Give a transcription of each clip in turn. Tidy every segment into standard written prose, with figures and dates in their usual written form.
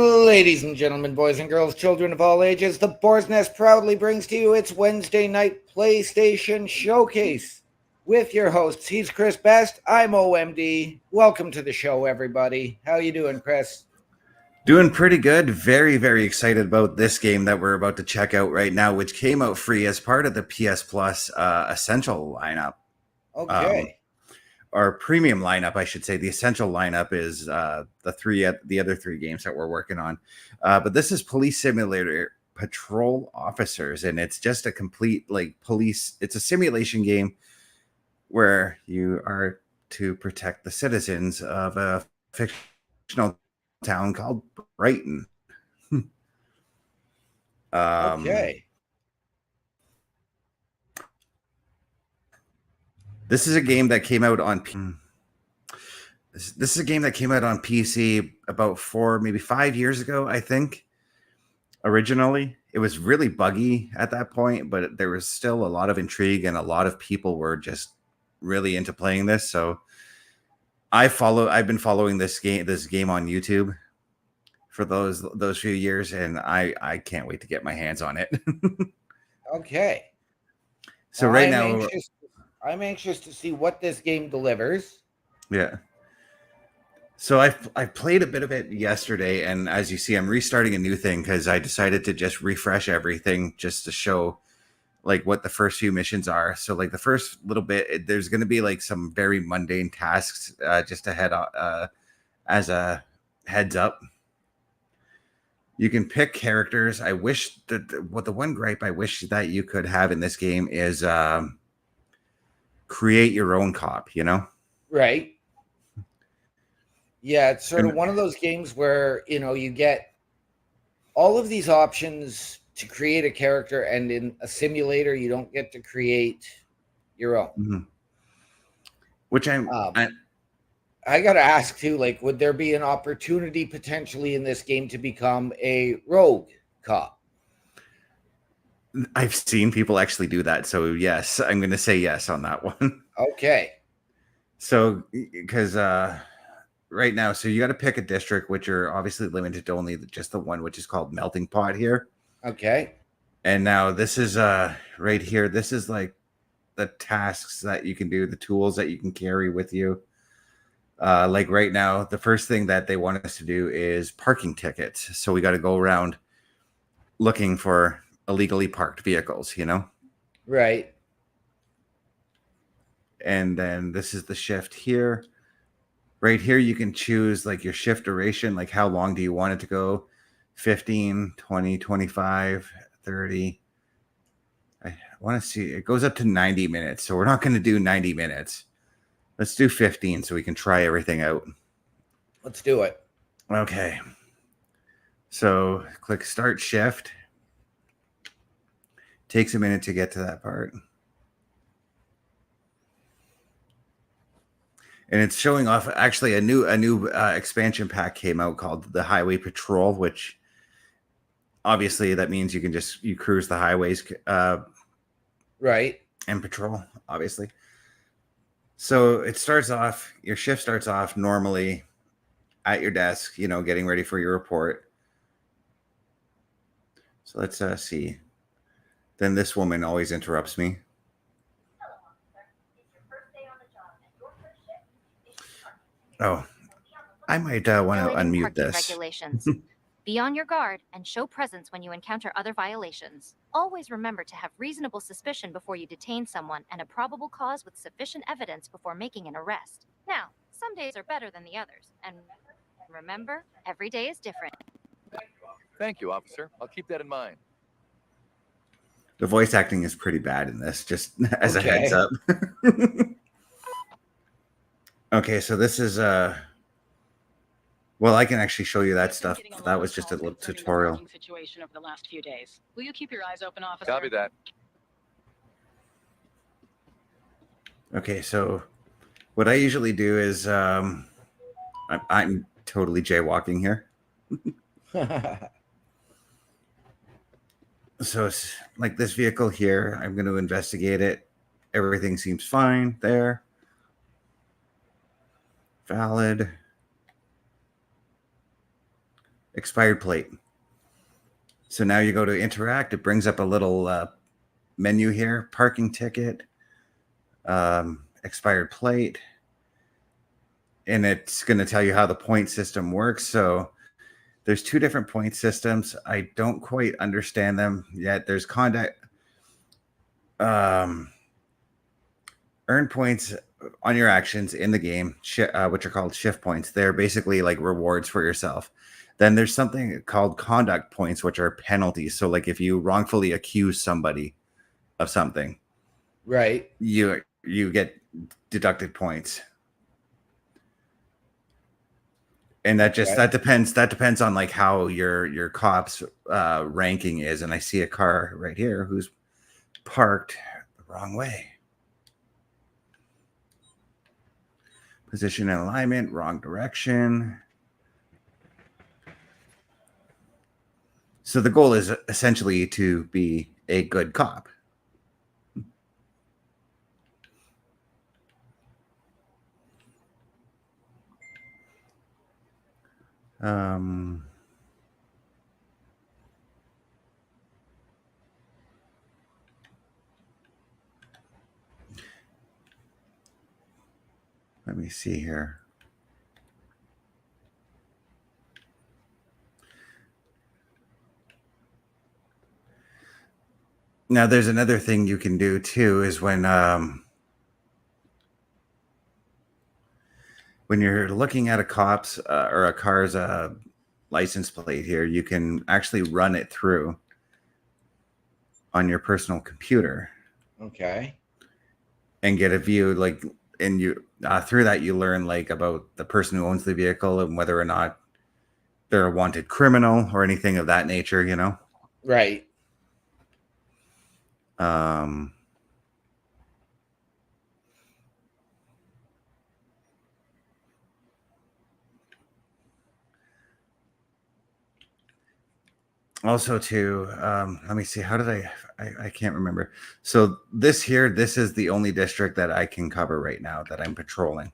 Ladies and gentlemen, boys and girls, children of all ages, the Boar's Nest proudly brings to you its Wednesday night PlayStation Showcase. With your hosts, he's Chris Best, I'm OMD. Welcome to the show, everybody. How you doing, Chris? Doing pretty good. Very, very excited about this game that we're about to check out right now, which came out free as part of the PS Plus Essential lineup. Okay. Or premium lineup, I should say. The Essential lineup is the other three games that we're working on. But this is Police Simulator Patrol Officers, and it's just a complete it's a simulation game where you are to protect the citizens of a fictional town called Brighton. Okay. This is a game that came out on PC about 4, maybe 5 years ago, I think. Originally, it was really buggy at that point, but there was still a lot of intrigue and a lot of people were just really into playing this. So I've been following this game on YouTube for those few years, and I can't wait to get my hands on it. Okay. So right now, I'm anxious to see what this game delivers. Yeah. So I played a bit of it yesterday, and as you see, I'm restarting a new thing because I decided to just refresh everything just to show like what the first few missions are. So like the first little bit, there's going to be like some very mundane tasks just to head as a heads up. You can pick characters. I wish that the one gripe I wish that you could have in this game is create your own cop, you know? Right. Yeah, it's sort of one of those games where, you get all of these options to create a character, and in a simulator, you don't get to create your own. Mm-hmm. Which I got to ask too, like, would there be an opportunity potentially in this game to become a rogue cop? I've seen people actually do that. So yes, I'm going to say yes on that one. Okay. So, because right now, so you got to pick a district, which are obviously limited to only just the one, which is called Melting Pot here. Okay. And now this is right here. This is like the tasks that you can do, the tools that you can carry with you. Like right now, the first thing that they want us to do is parking tickets. So we got to go around looking for illegally parked vehicles, you know? Right. And then this is the shift here. Right here, you can choose like your shift duration, like how long do you want it to go? 15, 20, 25, 30. I want to see, it goes up to 90 minutes. So we're not going to do 90 minutes. Let's do 15 so we can try everything out. Let's do it. Okay. So click start shift. Takes a minute to get to that part. And it's showing off actually a new expansion pack came out called the Highway Patrol, which obviously that means you cruise the highways right, and patrol, obviously. So your shift starts off normally at your desk, getting ready for your report. So let's see. Then this woman always interrupts me. Oh, I might want to unmute this. Regulations. Be on your guard and show presence when you encounter other violations. Always remember to have reasonable suspicion before you detain someone and a probable cause with sufficient evidence before making an arrest. Now, some days are better than the others, and remember, every day is different. Thank you, officer. I'll keep that in mind. The voice acting is pretty bad in this, just as a heads up. Okay, so this is well, I can actually show you that stuff. That was just a little tutorial. Situation over the last few days. Will you keep your eyes open, officer? Copy that. Okay, so what I usually do is I'm totally jaywalking here. So it's like this vehicle here. I'm going to investigate it. Everything seems fine there. Valid. expired plate. So now you go to interact. It brings up a little menu here: parking ticket, expired plate, and it's going to tell you how the point system works. So there's two different point systems. I don't quite understand them yet. There's conduct, earn points on your actions in the game, which are called shift points. They're basically like rewards for yourself. Then there's something called conduct points, which are penalties. So like if you wrongfully accuse somebody of something, Right. you get deducted points. And that depends on like how your cop's ranking is. And I see a car right here who's parked the wrong way. Position and alignment, wrong direction. So the goal is essentially to be a good cop. Let me see here. Now, there's another thing you can do too, is when you're looking at a cop's or a car's license plate here, you can actually run it through on your personal computer. Okay. And get a view, like, and you through that you learn like about the person who owns the vehicle and whether or not they're a wanted criminal or anything of that nature, you know. Right. Also too, let me see, how did I can't remember. So this is the only district that I can cover right now that I'm patrolling.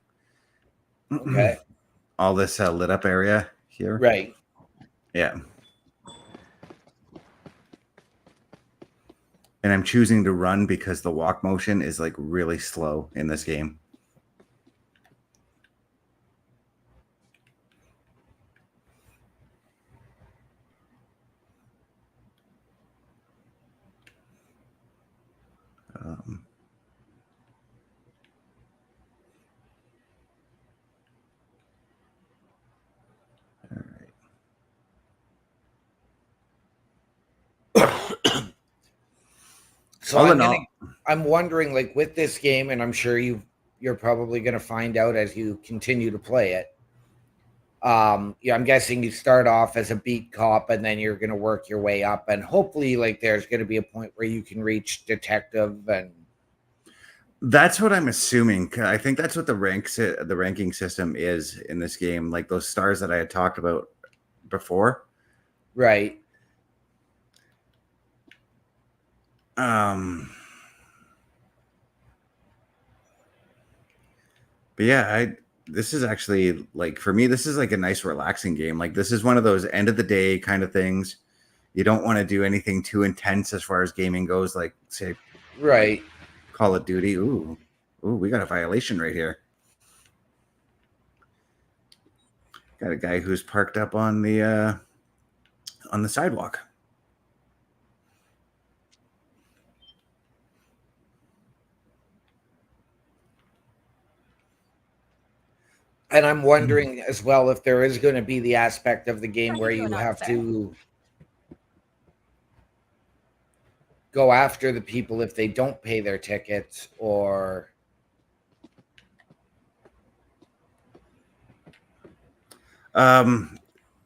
Okay. All this lit up area here. Right. Yeah. And I'm choosing to run because the walk motion is like really slow in this game. All right. So I'm wondering, like, with this game, and I'm sure you're probably going to find out as you continue to play it. Yeah, I'm guessing you start off as a beat cop, and then you're going to work your way up, and hopefully, like, there's going to be a point where you can reach detective, and that's what I'm assuming. I think that's what the ranking system is in this game, like those stars that I had talked about before. Right. But yeah, this is actually, like, for me, this is like a nice relaxing game. Like, this is one of those end of the day kind of things. You don't want to do anything too intense as far as gaming goes, like say Right. Call of Duty. Ooh, we got a violation right here. Got a guy who's parked up on the sidewalk. And I'm wondering as well if there is going to be the aspect of the game where you have to go after the people if they don't pay their tickets, or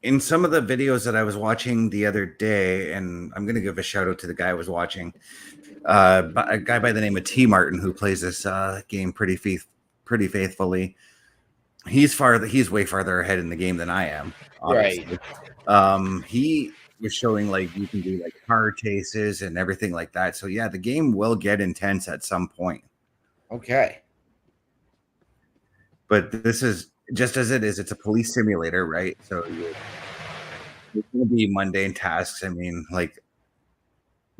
in some of the videos that I was watching the other day, and I'm going to give a shout out to the guy I was watching, a guy by the name of T. Martin, who plays this game pretty faithfully. He's way farther ahead in the game than I am, obviously. Right. He was showing like you can do like car chases and everything like that. So yeah, the game will get intense at some point. Okay. But this is just as it is. It's a police simulator, right? So it's gonna be mundane tasks. I mean, like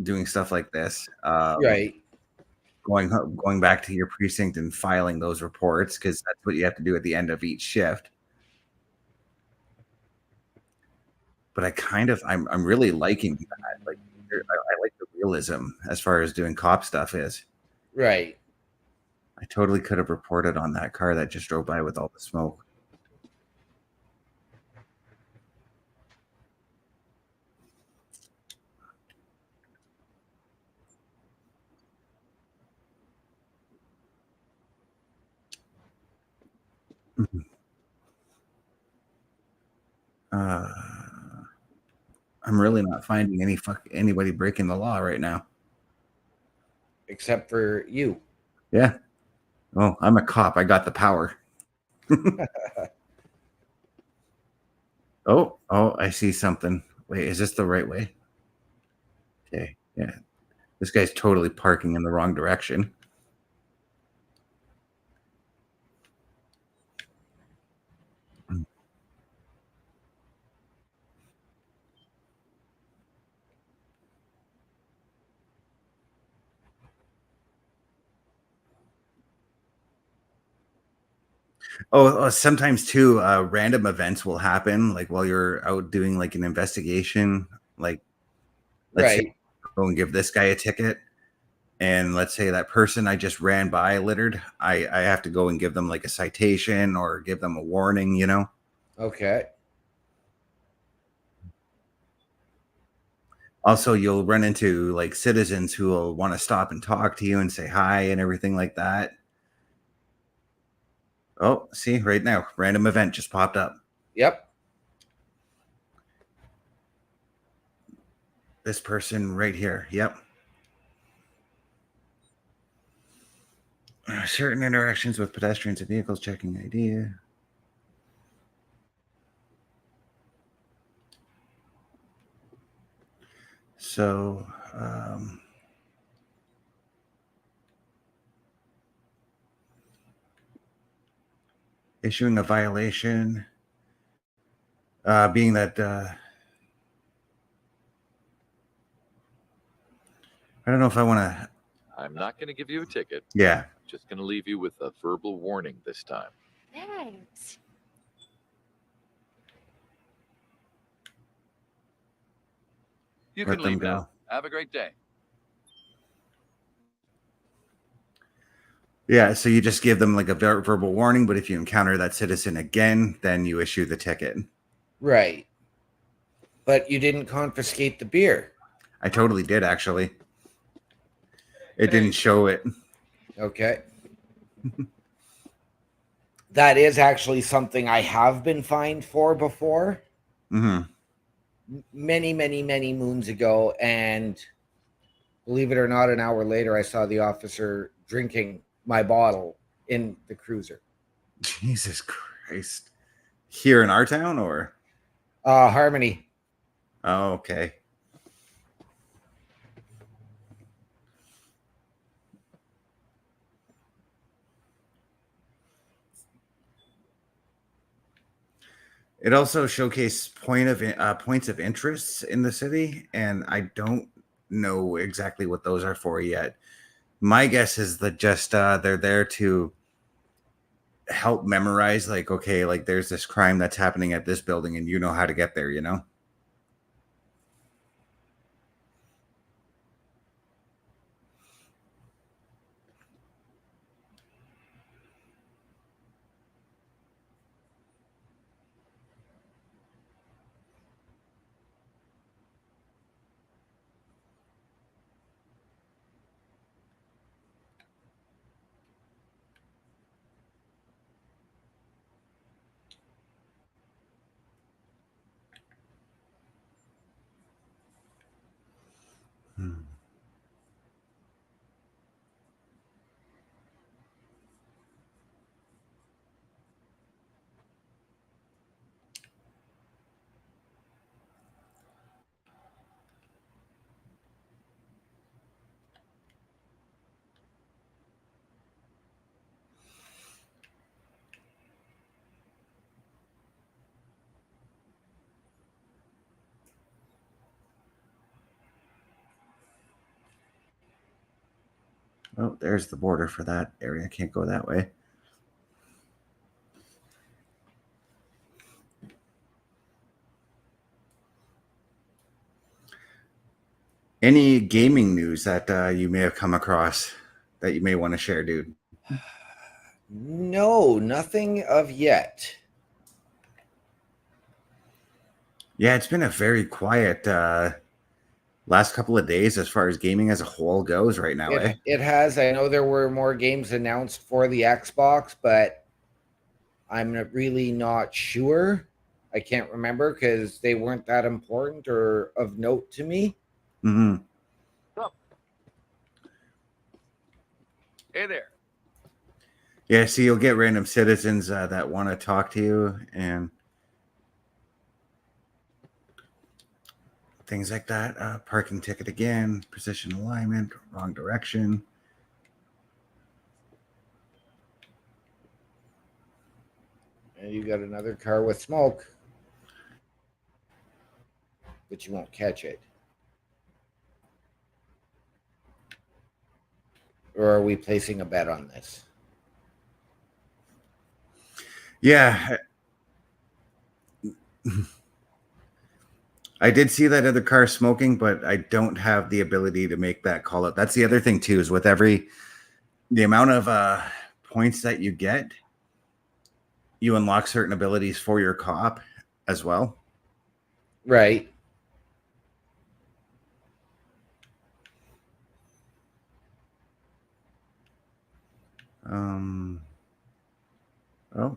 doing stuff like this, Right. going back to your precinct and filing those reports because that's what you have to do at the end of each shift. But I'm really liking that. Like, I like the realism as far as doing cop stuff is. Right. I totally could have reported on that car that just drove by with all the smoke. Uh, I'm really not finding anybody breaking the law right now. Except for you. Yeah. Oh, I'm a cop. I got the power. Oh, I see something. Wait, is this the right way? Okay. Yeah. This guy's totally parking in the wrong direction. Sometimes too, random events will happen, like while you're out doing like an investigation. Like, let's say Right. go and give this guy a ticket, and let's say that person I just ran by littered. I have to go and give them like a citation or give them a warning. You know. Okay. Also, you'll run into like citizens who will want to stop and talk to you and say hi and everything like that. Oh, see, right now, random event just popped up. Yep. This person right here. Yep. Certain interactions with pedestrians and vehicles checking ID. So, issuing a violation, being that I don't know if I want to. I'm not going to give you a ticket. Yeah. Just going to leave you with a verbal warning this time. Thanks. You Let can them leave go. now. Have a great day. Yeah, so you just give them like a verbal warning, but if you encounter that citizen again, then you issue the ticket. Right. But you didn't confiscate the beer. I totally did, actually. It Hey. didn't show it. Okay. That is actually something I have been fined for before. Mm-hmm. Many, many, many moons ago. And believe it or not, an hour later, I saw the officer drinking my bottle in the cruiser. Jesus Christ. Here in our town, or? Harmony. Oh, okay. It also showcased points of interest in the city, and I don't know exactly what those are for yet. My guess is that just they're there to help memorize, like, okay, like there's this crime that's happening at this building, and you know how to get there, you know? Oh, there's the border for that area. I can't go that way. Any gaming news that you may have come across that you may want to share, dude? No, nothing of yet. Yeah, it's been a very quiet last couple of days as far as gaming as a whole goes right now. It has. I know there were more games announced for the Xbox, but I'm really not sure. I can't remember because they weren't that important or of note to me. Mm-hmm. Hey there. Yeah, so you'll get random citizens that want to talk to you and things like that. Parking ticket again, position alignment, wrong direction. And you got another car with smoke, but you won't catch it. Or are we placing a bet on this? Yeah. I did see that other car smoking, but I don't have the ability to make that call out. That's the other thing too, is with the amount of points that you get, you unlock certain abilities for your cop as well. Right. Oh.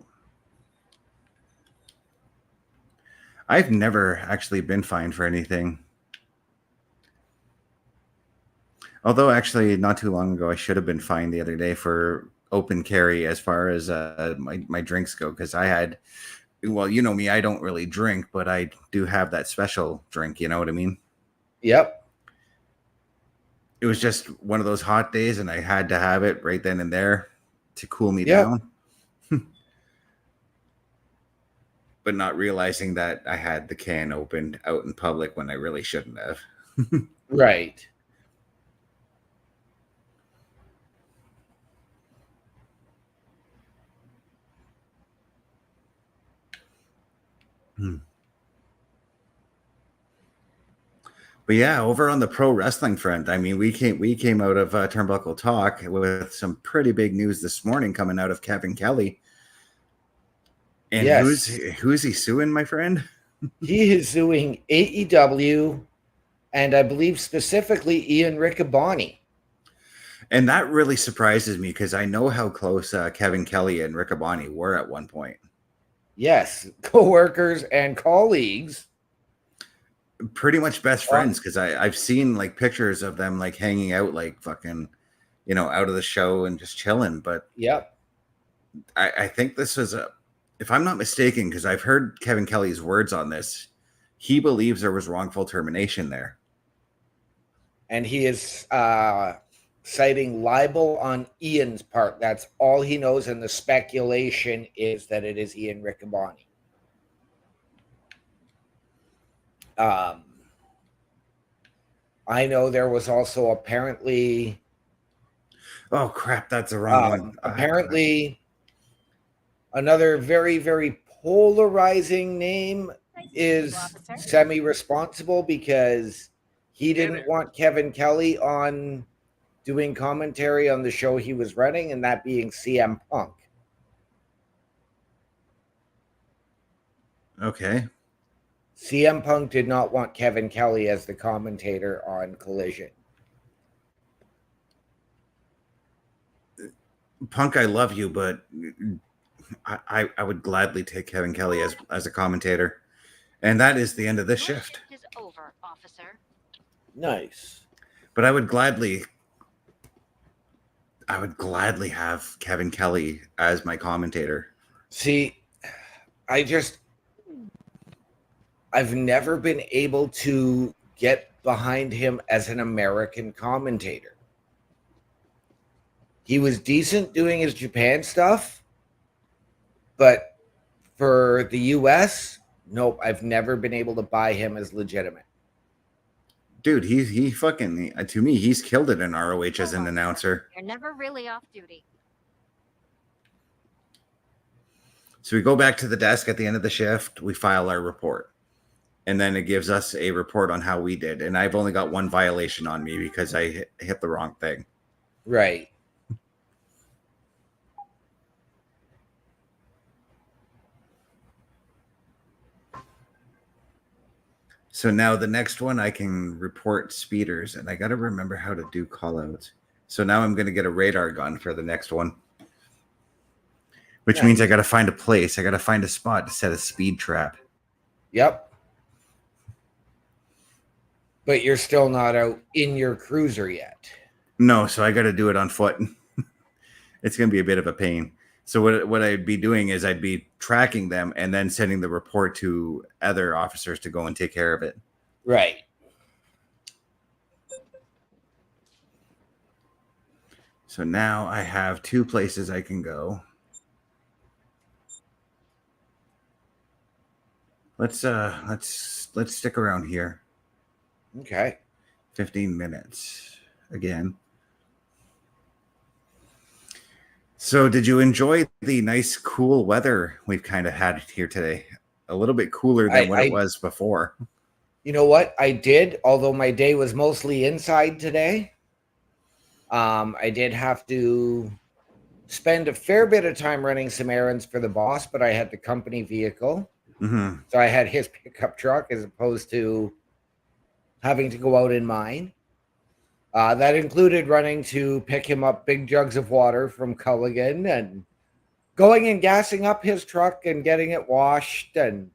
I've never actually been fined for anything. Although, actually, not too long ago, I should have been fined the other day for open carry as far as my drinks go, because I had, well, you know me, I don't really drink, but I do have that special drink, you know what I mean? Yep. It was just one of those hot days, and I had to have it right then and there to cool me Yep. down. But not realizing that I had the can opened out in public when I really shouldn't have. Right. But yeah, over on the pro wrestling front, I mean, we came out of Turnbuckle Talk with some pretty big news this morning coming out of Kevin Kelly. And Yes. who's he suing, my friend? He is suing AEW and I believe specifically Ian Riccaboni. And that really surprises me because I know how close Kevin Kelly and Riccaboni were at one point. Yes, co-workers and colleagues. Pretty much best friends, because I've seen like pictures of them like hanging out like fucking, you know, out of the show and just chilling. But Yep. I think this is if I'm not mistaken, because I've heard Kevin Kelly's words on this, he believes there was wrongful termination there. And he is citing libel on Ian's part. That's all he knows, and the speculation is that it is Ian Riccaboni. I know there was also apparently... Oh, crap, that's the wrong one. Apparently, another very, very polarizing name is semi-responsible because he didn't want Kevin Kelly on doing commentary on the show he was running, and that being CM Punk. Okay. CM Punk did not want Kevin Kelly as the commentator on Collision. Punk, I love you, but I would gladly take Kevin Kelly as a commentator. And that is the end of this shift. Is over, officer. Nice. But I would gladly have Kevin Kelly as my commentator. See, I've never been able to get behind him as an American commentator. He was decent doing his Japan stuff, but for the US, nope, I've never been able to buy him as legitimate. Dude, he fucking, to me, he's killed it in ROH as an announcer. You're never really off duty. So we go back to the desk at the end of the shift, we file our report, and then it gives us a report on how we did. And I've only got one violation on me because I hit the wrong thing. Right. So now the next one, I can report speeders, and I got to remember how to do callouts. So now I'm going to get a radar gun for the next one, which means I got to find a place. I got to find a spot to set a speed trap. Yep. But you're still not out in your cruiser yet. No, so I got to do it on foot. It's going to be a bit of a pain. So what I'd be doing is I'd be tracking them and then sending the report to other officers to go and take care of it. Right. So now I have 2 places I can go. Let's stick around here. Okay. 15 minutes again. So did you enjoy the nice cool weather we've kind of had here today? A little bit cooler than what it was before. You know what? I did, although my day was mostly inside today. I did have to spend a fair bit of time running some errands for the boss, but I had the company vehicle. Mm-hmm. So I had his pickup truck as opposed to having to go out in mine. That included running to pick him up big jugs of water from Culligan and going and gassing up his truck and getting it washed. And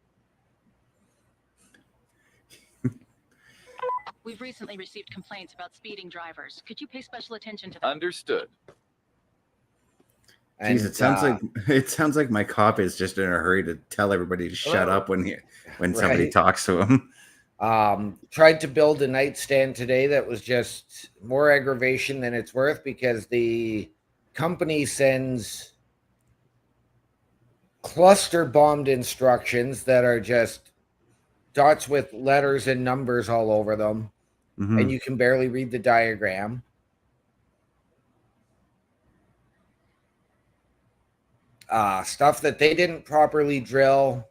We've recently received complaints about speeding drivers. Could you pay special attention to them? Understood. Jeez, it sounds like my cop is just in a hurry to tell everybody to shut up when somebody talks to him. Tried to build a nightstand today that was just more aggravation than it's worth because the company sends cluster bombed instructions that are just dots with letters and numbers all over them, and you can barely read the diagram. Stuff that they didn't properly drill,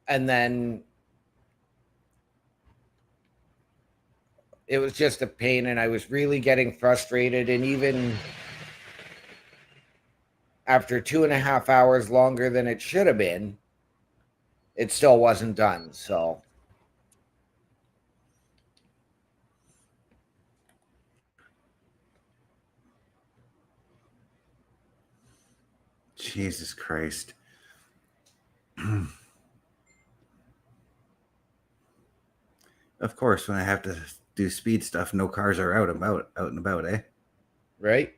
and then it was just a pain, and I was really getting frustrated. And even after 2.5 hours longer than it should have been, it still wasn't done. So Jesus Christ. Of course, when I have to do speed stuff, no cars are out and about, eh? Right.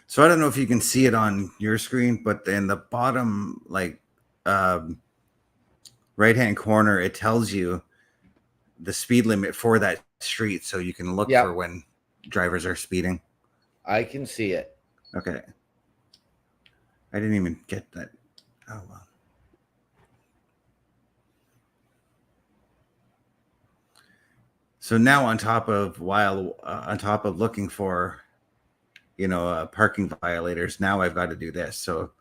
So I don't know if you can see it on your screen, but in the bottom, right-hand corner, it tells you the speed limit for that street, so you can look for when drivers are speeding. I can see it. Okay. I didn't even get that. Oh, well. So now on top of looking for, parking violators, now I've got to do this. So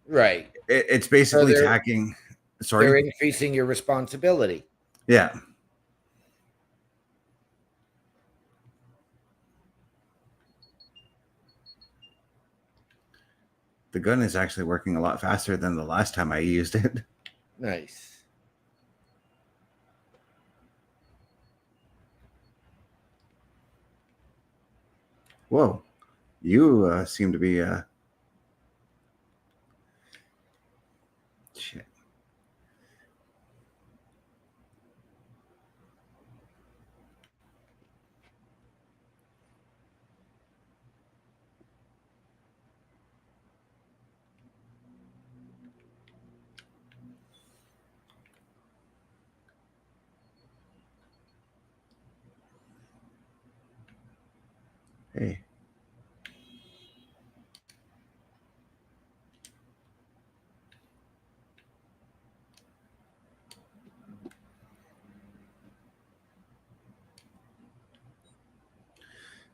right. It's basically tacking. Sorry. They're increasing your responsibility. Yeah. The gun is actually working a lot faster than the last time I used it. Nice. Whoa. You seem to be... Shit. Hey.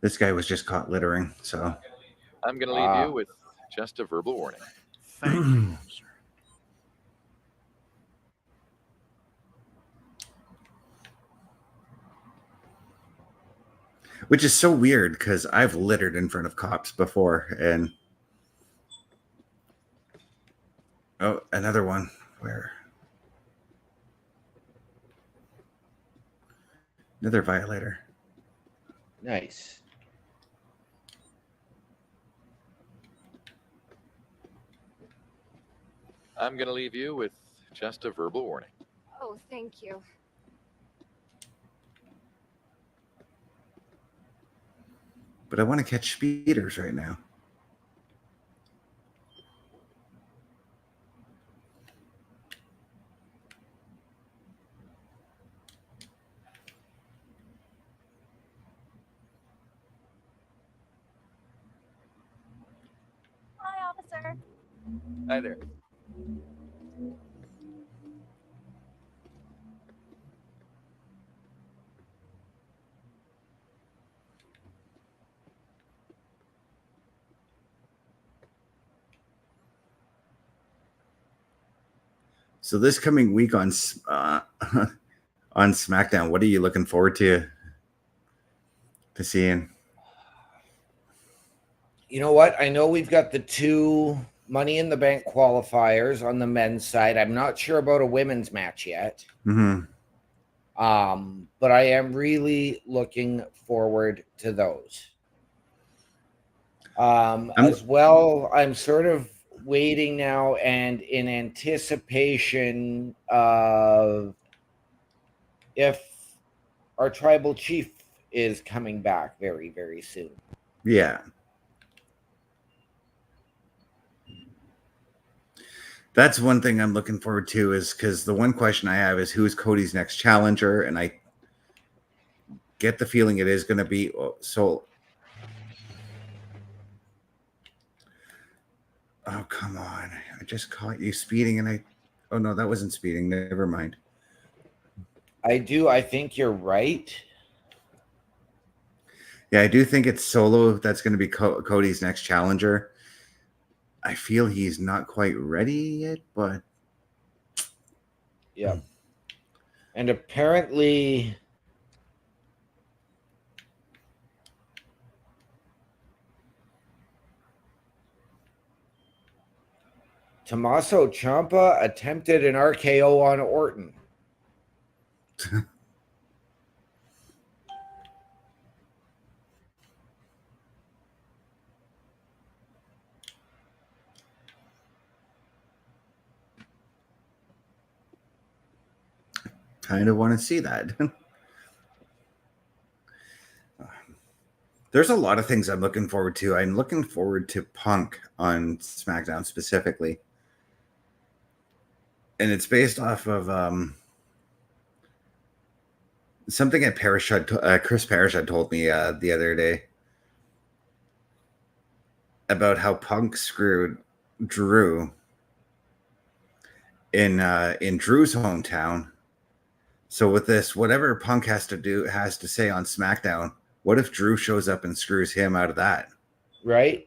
This guy was just caught littering, so. I'm going to leave you with just a verbal warning. Thank you, officer. Which is so weird because I've littered in front of cops before, and oh, another one. Where? Another violator. Nice. I'm going to leave you with just a verbal warning. Oh, thank you. But I want to catch speeders right now. Hi, officer. Hi there. So this coming week on on SmackDown, what are you looking forward to seeing? You know what? I know we've got the 2 Money in the Bank qualifiers on the men's side. I'm not sure about a women's match yet. Mm-hmm. But I am really looking forward to those. As well, I'm sort of waiting now and in anticipation of if our tribal chief is coming back very, very soon. Yeah. That's one thing I'm looking forward to, is because the one question I have is who's Cody's next challenger, and I get the feeling it is going to be so. Oh, come on. I just caught you speeding, and oh no, that wasn't speeding. Never mind. I think you're right. Yeah, I do think it's Solo that's going to be Cody's next challenger. I feel he's not quite ready yet, but Yeah. And apparently Tommaso Ciampa attempted an RKO on Orton. kind of want to see that. There's a lot of things I'm looking forward to. I'm looking forward to Punk on SmackDown specifically. And it's based off of something that Chris Parrish had told me the other day about how Punk screwed Drew in Drew's hometown. So with this, whatever Punk has to say on SmackDown, what if Drew shows up and screws him out of that? Right?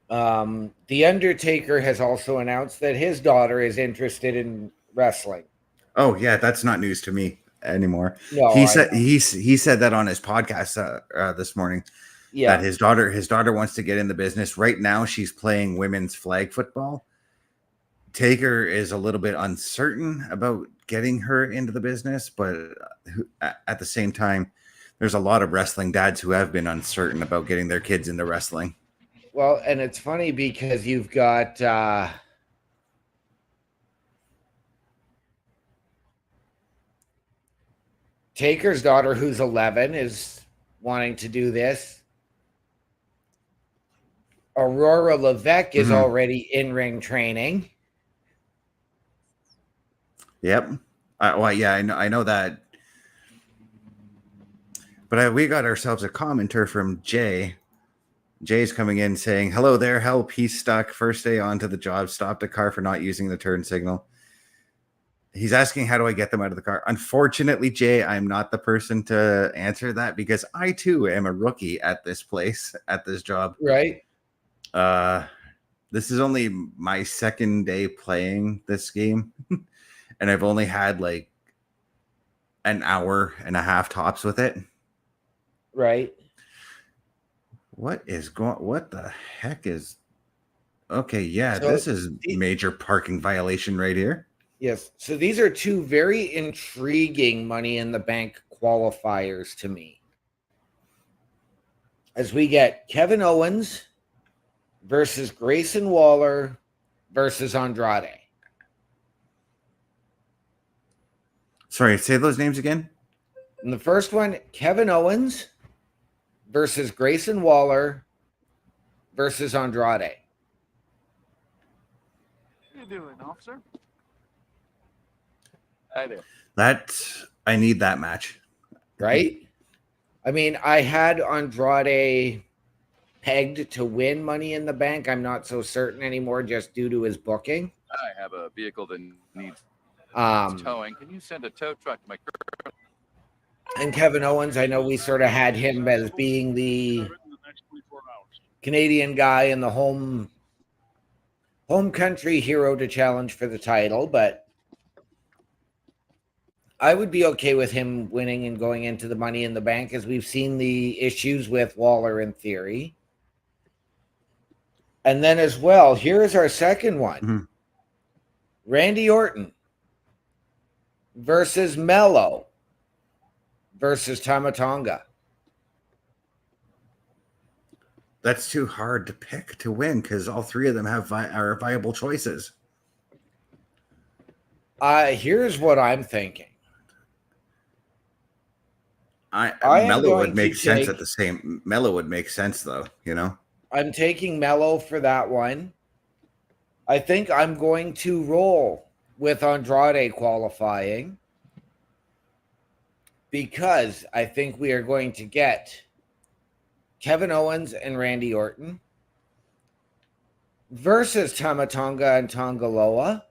The Undertaker has also announced that his daughter is interested in wrestling. Oh yeah, that's not news to me anymore. No, he said that on his podcast this morning. Yeah, That his daughter wants to get in the business. Right now, she's playing women's flag football. Taker is a little bit uncertain about getting her into the business, but at the same time, there's a lot of wrestling dads who have been uncertain about getting their kids into wrestling. well, and it's funny because you've got Taker's daughter, who's 11, is wanting to do this. Aurora Levesque is already in ring training. Yep. Well, yeah, I know that. But we got ourselves a commenter from Jay. Jay's coming in saying, "Hello there, help. He's stuck. First day onto the job. Stopped a car for not using the turn signal." He's asking, how do I get them out of the car? Unfortunately, Jay, I'm not the person to answer that because I too am a rookie at this place, at this job. Right. This is only my second day playing this game, and I've only had like an hour and a half tops with it. Right. What the heck is okay? Yeah, So this is major parking violation right here. Yes. So these are two very intriguing Money in the Bank qualifiers to me. As we get Kevin Owens versus Grayson Waller versus Andrade. Sorry, say those names again. In the first one, Kevin Owens versus Grayson Waller versus Andrade. How you doing, officer? Hi there. I need that match. Right? I mean, I had Andrade pegged to win Money in the Bank. I'm not so certain anymore just due to his booking. I have a vehicle that needs Um, towing. Can you send a tow truck to my curb? and Kevin Owens, I know we sort of had him as being the Canadian guy in the home country hero to challenge for the title, but I would be okay with him winning and going into the Money in the Bank, as we've seen the issues with Waller in theory. And then as well, here's our second one. Mm-hmm. Randy Orton versus Mello versus Tama Tonga. That's too hard to pick to win because all three of them are viable choices. Here's what I'm thinking. Mello would make sense at the same. Mello would make sense though, you know. I'm taking Mello for that one. I think I'm going to roll with Andrade qualifying because I think we are going to get Kevin Owens and Randy Orton versus Tama Tonga and Tongaloa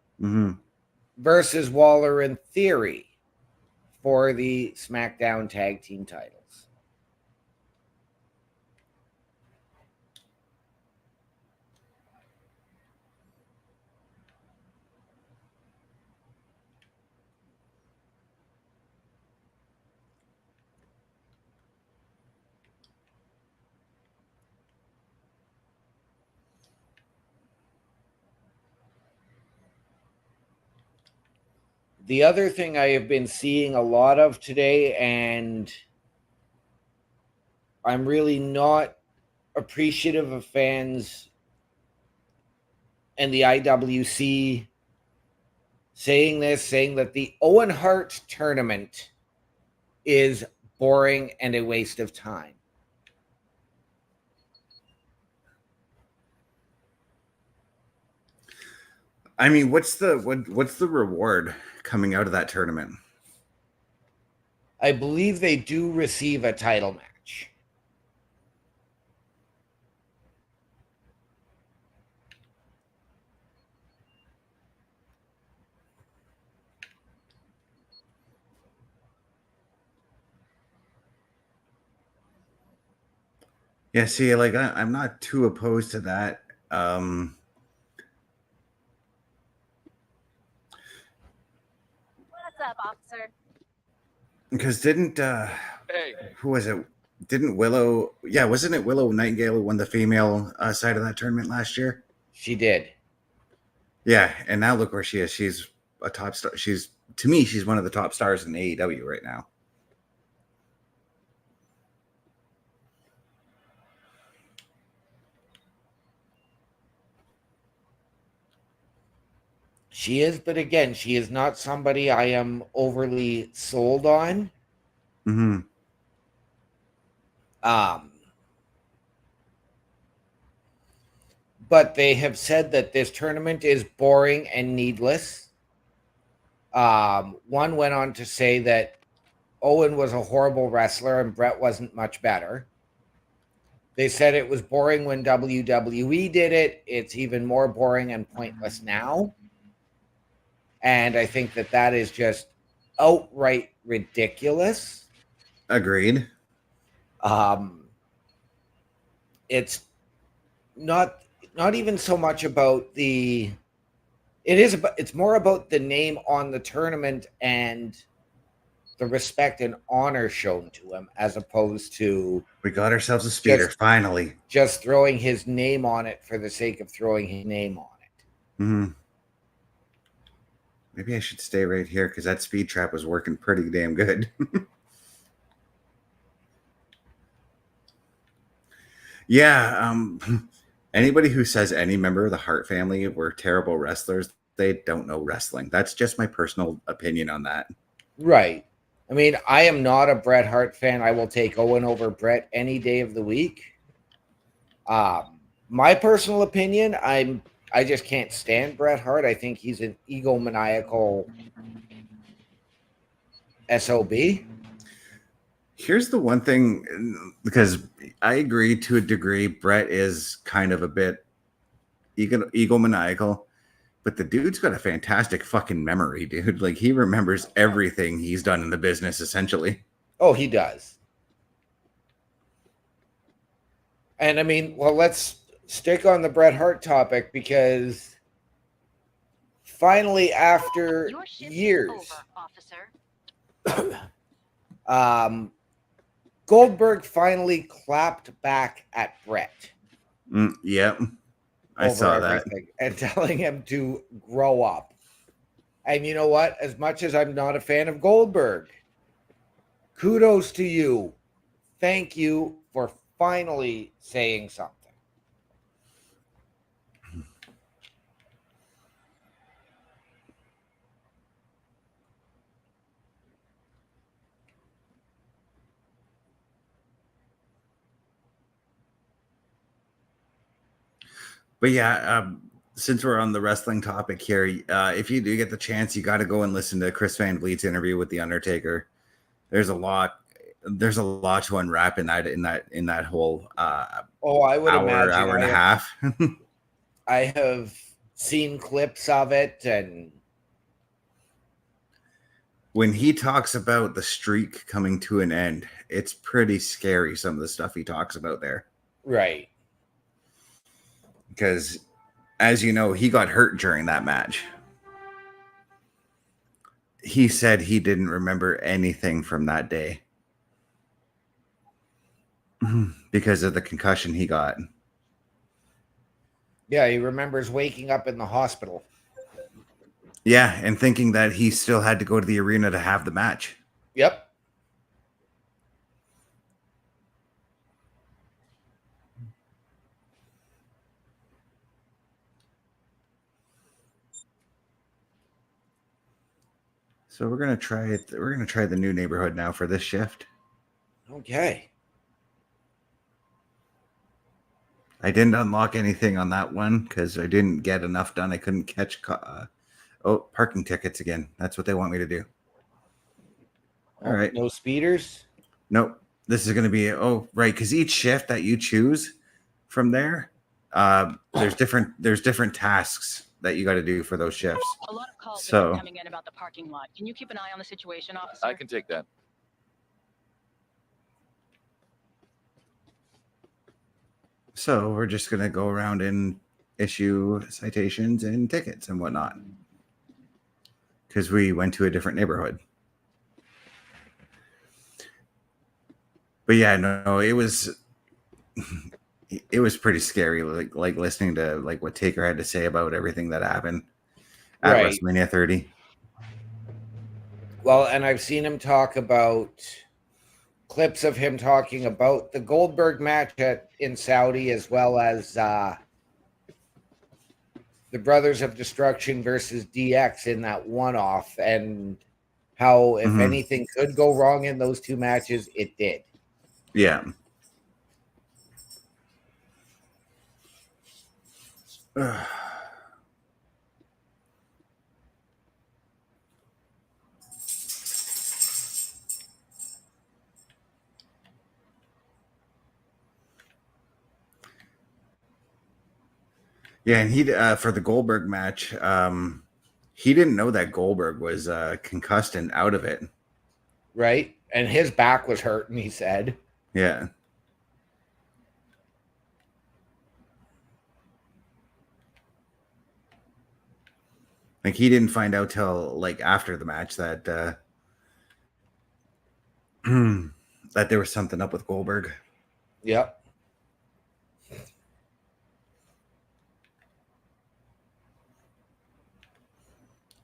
versus Waller in Theory for the SmackDown Tag Team titles. The other thing I have been seeing a lot of today, and I'm really not appreciative of fans and the IWC saying that the Owen Hart tournament is boring and a waste of time. I mean, what's the reward coming out of that tournament? I believe they do receive a title match. Yeah, see, like I'm not too opposed to that. What's up, officer? Because didn't who was it? Didn't Willow? Yeah, wasn't it Willow Nightingale who won the female side of that tournament last year? She did. Yeah, and now look where she is. She's a top star. To me, she's one of the top stars in AEW right now. She is, but again, she is not somebody I am overly sold on. Mm-hmm. But they have said that this tournament is boring and needless. One went on to say that Owen was a horrible wrestler and Brett wasn't much better. They said it was boring when WWE did it. It's even more boring and pointless now. And I think that that is just outright ridiculous. Agreed. It's not even so much about the it's more about the name on the tournament and the respect and honor shown to him as opposed to We got ourselves a speeder, finally. just throwing his name on it for the sake of throwing his name on it. Mm-hmm. Maybe I should stay right here because that speed trap was working pretty damn good. Yeah, anybody who says any member of the Hart family were terrible wrestlers, they don't know wrestling. That's just my personal opinion on that. Right. I mean, I am not a Bret Hart fan. I will take Owen over Bret any day of the week. My personal opinion, I just can't stand Bret Hart. I think he's an egomaniacal SOB. Here's the one thing, because I agree to a degree, Bret is kind of a bit egomaniacal, but the dude's got a fantastic fucking memory, dude. Like, he remembers everything he's done in the business, essentially. Oh, he does. And I mean, well, let's stick on the Bret Hart topic because finally, after Your shift years, is over, officer. Goldberg finally clapped back at Bret. Yep. I saw that. And telling him to grow up. And you know what? As much as I'm not a fan of Goldberg, kudos to you. Thank you for finally saying something. But yeah, since we're on the wrestling topic here, if you do get the chance, you got to go and listen to Chris Van Vliet's interview with the Undertaker. There's a lot to unwrap in that whole I would hour imagine and a half. I have seen clips of it, and when he talks about the streak coming to an end, it's pretty scary, some of the stuff he talks about there. Right. Because, as you know, he got hurt during that match. He said he didn't remember anything from that day because of the concussion he got. Yeah, he remembers waking up in the hospital. Yeah, and thinking that he still had to go to the arena to have the match. Yep. So we're gonna try it. We're gonna try the new neighborhood now for this shift. Okay. I didn't unlock anything on that one because I didn't get enough done. I couldn't catch. Parking tickets again. That's what they want me to do. All right. No speeders? Nope. This is going to be right, because each shift that you choose from there, there's different tasks that you got to do for those shifts. A lot of calls have been coming in about the parking lot. Can you keep an eye on the situation, officer? I can take that. So we're just going to go around and issue citations and tickets and whatnot because we went to a different neighborhood. But yeah, no, it was pretty scary, like listening to like what Taker had to say about everything that happened at WrestleMania 30. Well, and I've seen him talk about clips of him talking about the Goldberg match in Saudi, as well as the Brothers of Destruction versus DX in that one-off, and how if anything could go wrong in those two matches, it did. Yeah. Yeah, and he for the Goldberg match, he didn't know that Goldberg was concussed and out of it. Right? And his back was hurting, he said. Yeah. Like he didn't find out till like after the match that that there was something up with Goldberg. Yep.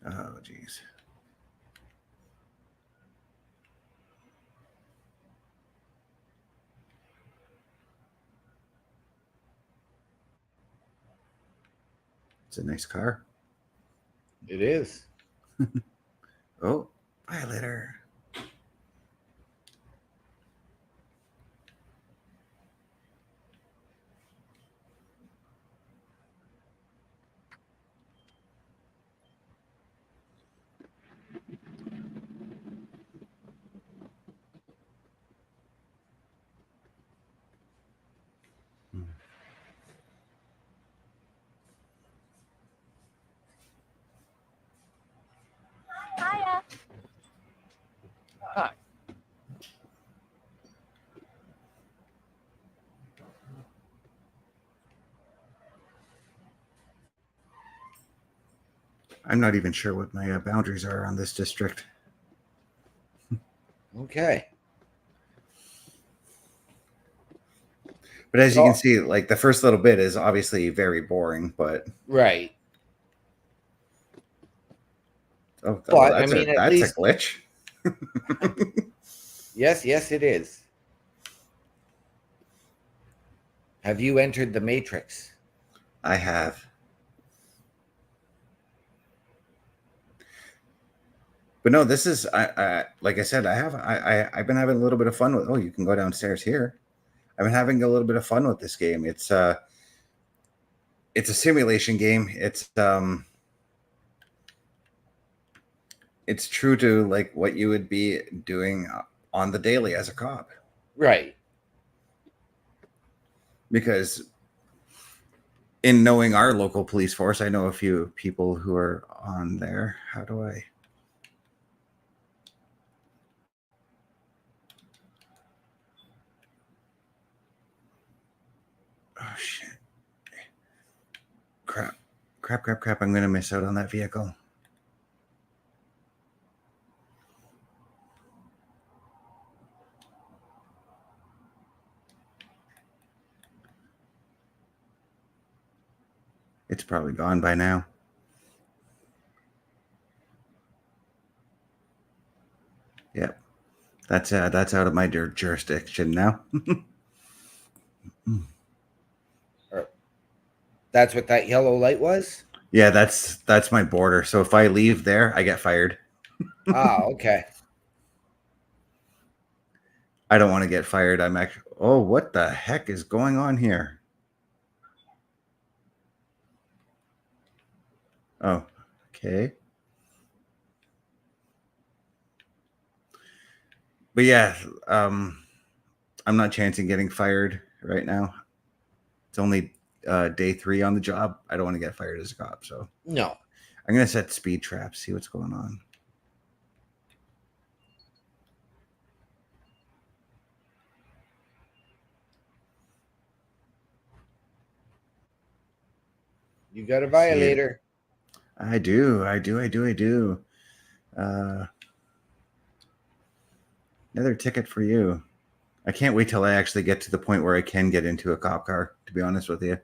Oh, geez. It's a nice car. It is. Oh, Violator. Hiya. Hi. I'm not even sure what my boundaries are on this district. Okay. But as you can see, like the first little bit is obviously very boring, but Right. well, that's at least a glitch. yes, it is. Have you entered the Matrix? I have. But no, this is I like I said, I've been having a little bit of fun with. Oh, you can go downstairs here. I've been having a little bit of fun with this game. It's a simulation game. It's true to like what you would be doing on the daily as a cop. Right. Because in knowing our local police force, I know a few people who are on there. How do I? Oh shit! Crap! I'm gonna miss out on that vehicle. It's probably gone by now. Yep. That's out of my jurisdiction now. That's what that yellow light was? Yeah, that's my border. So if I leave there, I get fired. Okay. I don't want to get fired. I'm actually. Oh, what the heck is going on here? Oh, okay. But yeah, I'm not chancing getting fired right now. It's only day 3 on the job. I don't want to get fired as a cop, so No. I'm gonna set speed traps. See what's going on. You got a violator. I do. Another ticket for you. I can't wait till I actually get to the point where I can get into a cop car, to be honest with you.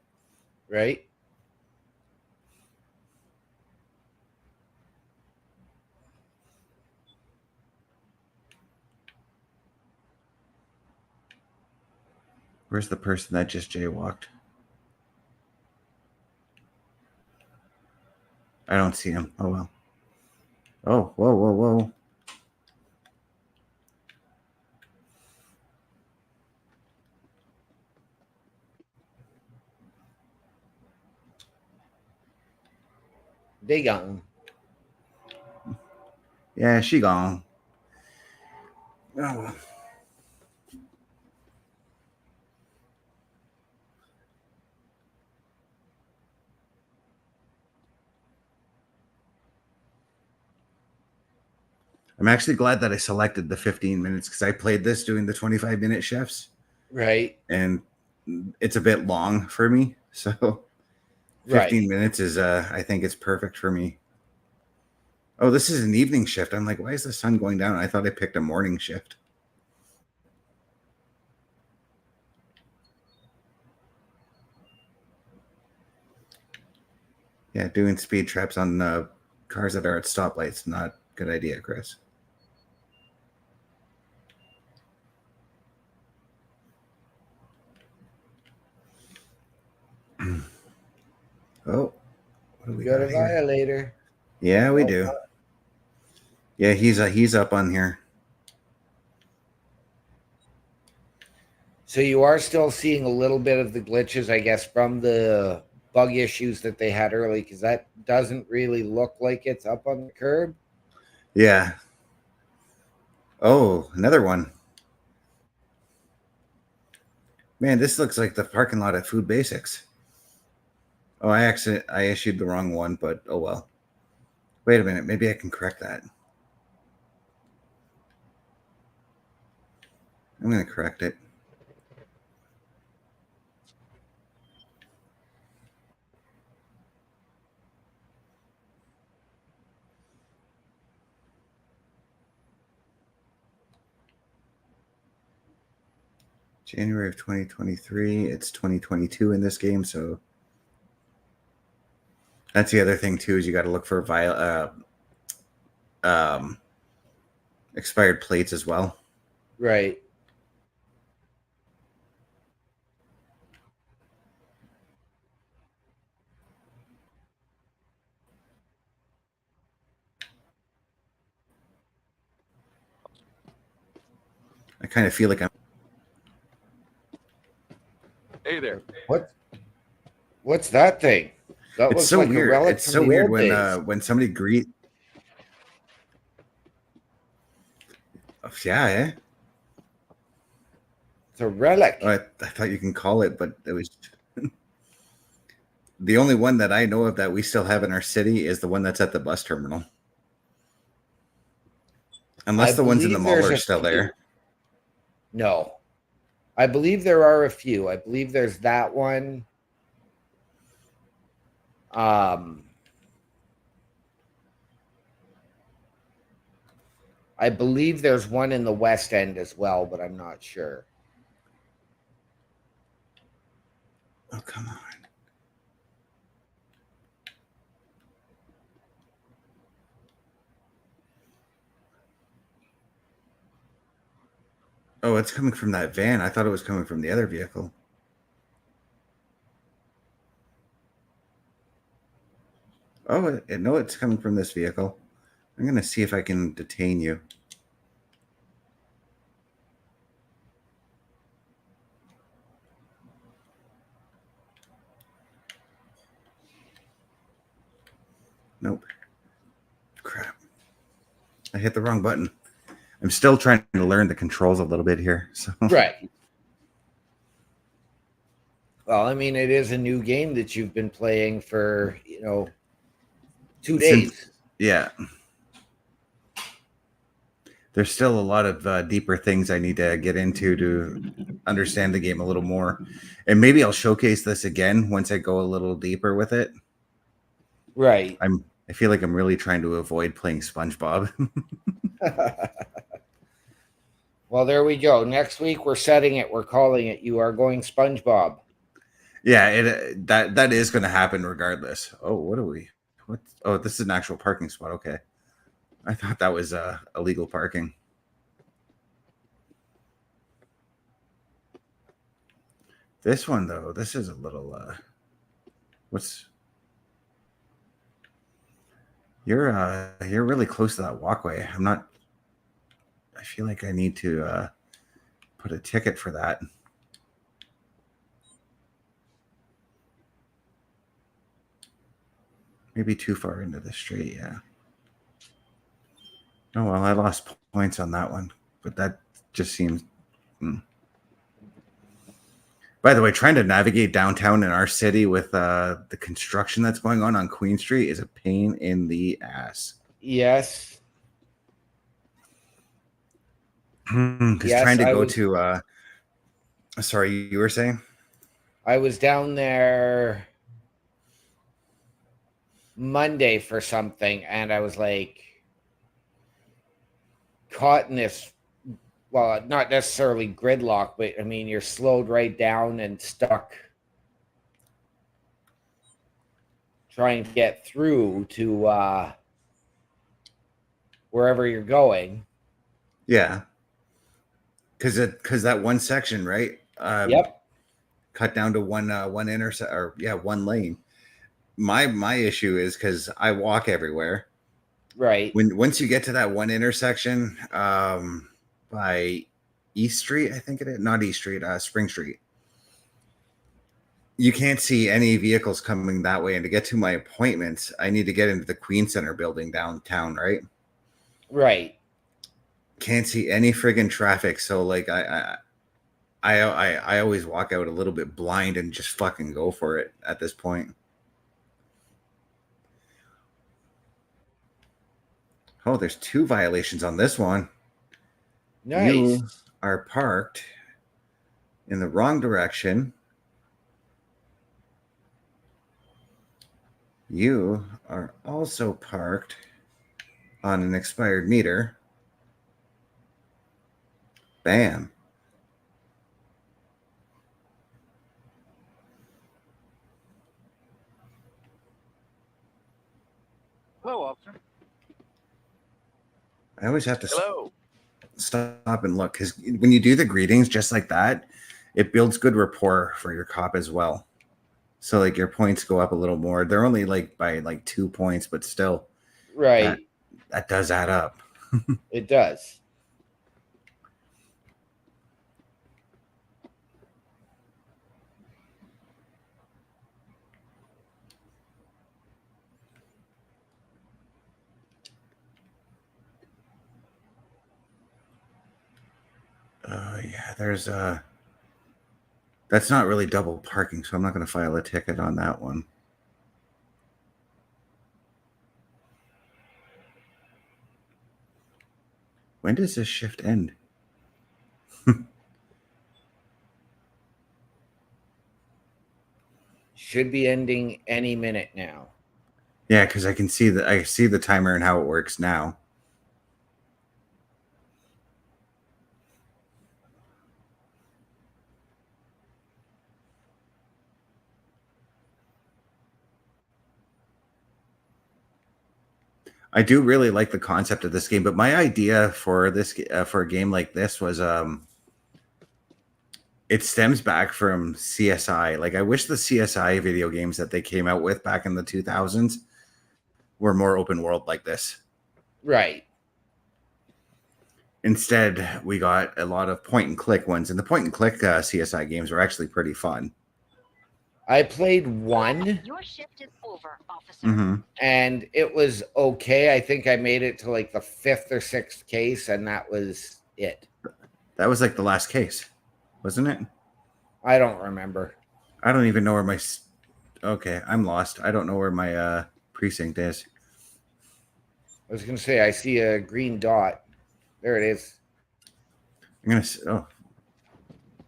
Right? Where's the person that just jaywalked? I don't see him. Oh, well. Oh, whoa. They gone. Yeah, she gone. Oh. I'm actually glad that I selected the 15 minutes because I played this doing the 25-minute shifts, Right. and it's a bit long for me. So 15 Right. minutes is, I think it's perfect for me. Oh, this is an evening shift. I'm like, why is the sun going down? I thought I picked a morning shift. Yeah, doing speed traps on cars that are at stoplights, not a good idea, Chris. Oh, what do We we got a got here? violator. Yeah, we Oh, do. Yeah, he's up on here. So you are still seeing a little bit of the glitches, I guess, from the bug issues that they had early, because that doesn't really look like it's up on the curb. Yeah. Oh, another one. Man, this looks like the parking lot at Food Basics. Oh, I issued the wrong one, but oh well. Wait a minute, maybe I can correct that. I'm going to correct it. January of 2023. It's 2022 in this game, so that's the other thing too. Is you got to look for expired plates as well. Right. I kind of feel like I'm. Hey there. What's that thing? That It's looks so like weird. a relic It's from so the weird old days. when somebody greet. Oh, yeah, eh? It's a relic. Oh, I thought you can call it, but it was the only one that I know of that we still have in our city is the one that's at the bus terminal. Unless I the ones in the believe mall there's are a still few. there. No. I believe there are a few. I believe there's that one. I believe there's one in the West End as well, but I'm not sure. Oh, come on. Oh, it's coming from that van. I thought it was coming from the other vehicle. Oh, no, it's coming from this vehicle. I'm going to see if I can detain you. Nope. Crap. I hit the wrong button. I'm still trying to learn the controls a little bit here. So Right. Well, I mean, it is a new game that you've been playing for, 2 days. Yeah. There's still a lot of deeper things I need to get into to understand the game a little more. And maybe I'll showcase this again once I go a little deeper with it. Right. I feel like I'm really trying to avoid playing SpongeBob. Well, there we go. Next week we're setting it. We're calling it. You are going SpongeBob. Yeah, that is going to happen regardless. Oh, what are we? What? Oh, this is an actual parking spot. Okay, I thought that was illegal parking. This one though, this is a little. What's? You're really close to that walkway. I'm not. I feel like I need to put a ticket for that. Maybe too far into the street, yeah. Oh, well, I lost points on that one, but that just seems... By the way, trying to navigate downtown in our city with the construction that's going on Queen Street is a pain in the ass. Yes. Because Yes, trying to I go was. to sorry, you were saying? I was down there Monday for something, and I was like caught in this. Well, not necessarily gridlock, but I mean, you're slowed right down and stuck trying to get through to wherever you're going. Yeah. Because that one section, right? Yep. Cut down to one intersect, or yeah, one lane. My issue is because I walk everywhere. Right. Once you get to that one intersection, by East Street, I think it is, not East Street, Spring Street, you can't see any vehicles coming that way. And to get to my appointments, I need to get into the Queen Center building downtown, right? Right. Can't see any friggin' traffic. So like I always walk out a little bit blind and just fucking go for it at this point. Oh, there's 2 violations on this one. Nice. You are parked in the wrong direction. You are also parked on an expired meter. Bam. Hello, officer. I always have to Hello. stop and look, because when you do the greetings just like that, it builds good rapport for your cop as well. So like your points go up a little more. They're only like by like 2 points, but still Right. that does add up. It does. Yeah, there's that's not really double parking, so I'm not going to file a ticket on that one. When does this shift end? Should be ending any minute now. Yeah, because I see the timer and how it works now. I do really like the concept of this game, but my idea for this for a game like this was it stems back from CSI. Like I wish the CSI video games that they came out with back in the 2000s were more open world like this. Right. Instead, we got a lot of point and click ones, and the point and click CSI games were actually pretty fun. I played one. Your shift is over, officer. Mm-hmm. And it was okay. I think I made it to like the 5th or 6th case, and that was it. That was like the last case, wasn't it? I don't remember. I don't even know where my. Okay, I'm lost. I don't know where my precinct is. I was going to say, I see a green dot. There it is. I'm going to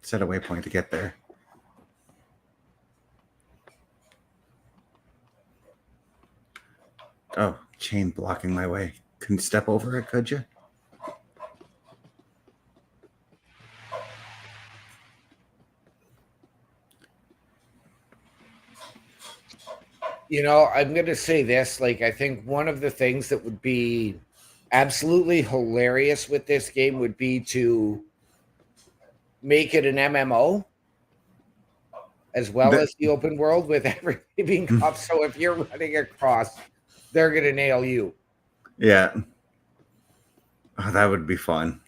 set a waypoint to get there. Oh, chain blocking my way. Couldn't step over it, could you? You know, I'm going to say this. Like, I think one of the things that would be absolutely hilarious with this game would be to make it an MMO as well as the open world with everybody being cops. So if you're running across, they're going to nail you. Yeah. Oh, that would be fun.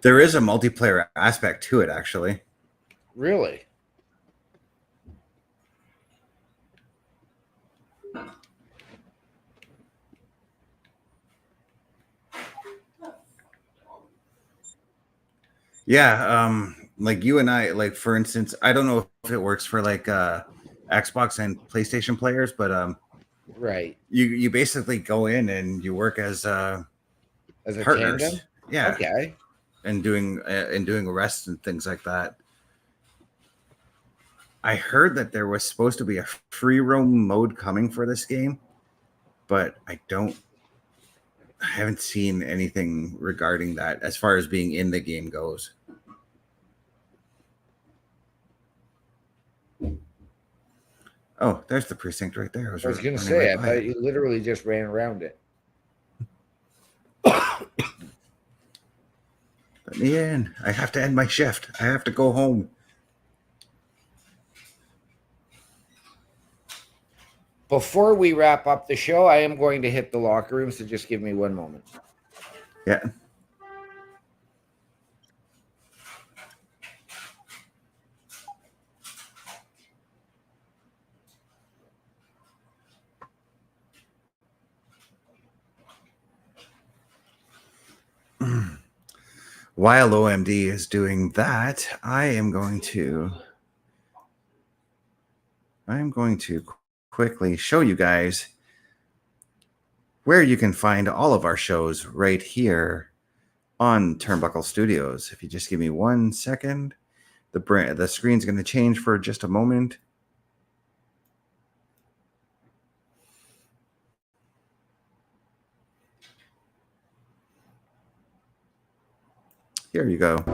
There is a multiplayer aspect to it, actually. Really? Yeah, like you and I, like for instance, I don't know if it works for like Xbox and PlayStation players, but Right. you basically go in and you work as As a partners. tandem? Yeah. Okay. And doing arrests and things like that. I heard that there was supposed to be a free roam mode coming for this game, but I haven't seen anything regarding that as far as being in the game goes. Oh, there's the precinct right there. I was going to running say, right I by thought it. you literally just ran around it. Let me in. I have to end my shift. I have to go home. Before we wrap up the show, I am going to hit the locker room, so just give me one moment. Yeah. While OMD is doing that, I am going to quickly show you guys where you can find all of our shows right here on Turnbuckle Studios. If you just give me 1 second, the screen's going to change for just a moment. Here you go.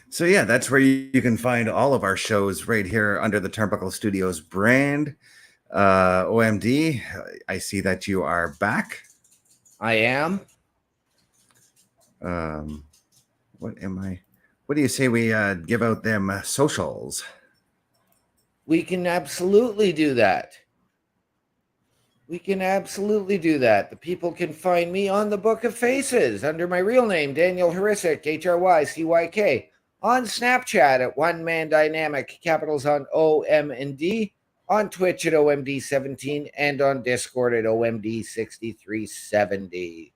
So yeah, that's where you can find all of our shows right here under the Turnbuckle Studios brand. OMD, I see that you are back. I am. What do you say we give out them socials? We can absolutely do that. We can absolutely do that. The people can find me on the Book of Faces under my real name, Daniel Hrycyk, Hrycyk, on Snapchat at One Man Dynamic, capitals on O, M, and D, on Twitch at OMD17, and on Discord at OMD6370.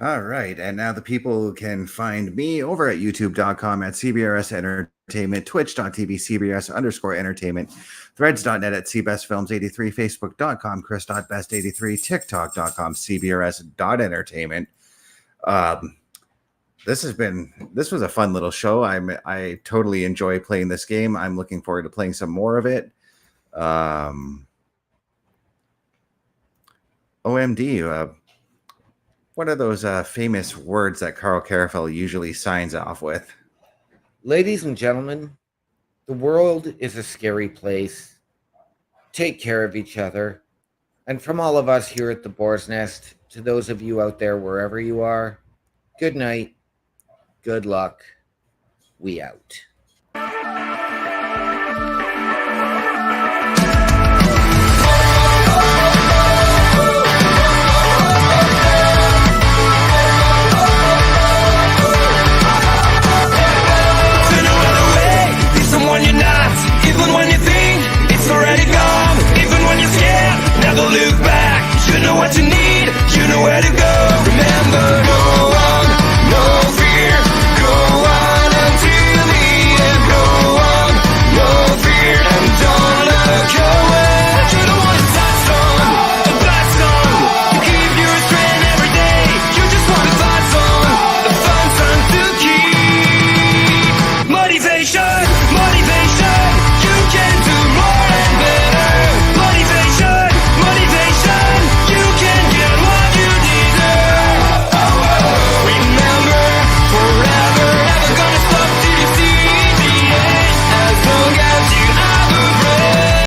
All right. And now the people can find me over at youtube.com at CBRS Entertainment, twitch.tv CBRS_entertainment, threads.net at cbestfilms83, facebook.com chris.best83, tiktok.com CBRS.entertainment. This was a fun little show. I totally enjoy playing this game. I'm looking forward to playing some more of it. OMD, what are those famous words that Carl Carafel usually signs off with? Ladies and gentlemen, the world is a scary place. Take care of each other. And from all of us here at the Boar's Nest, to those of you out there wherever you are, good night, good luck, we out.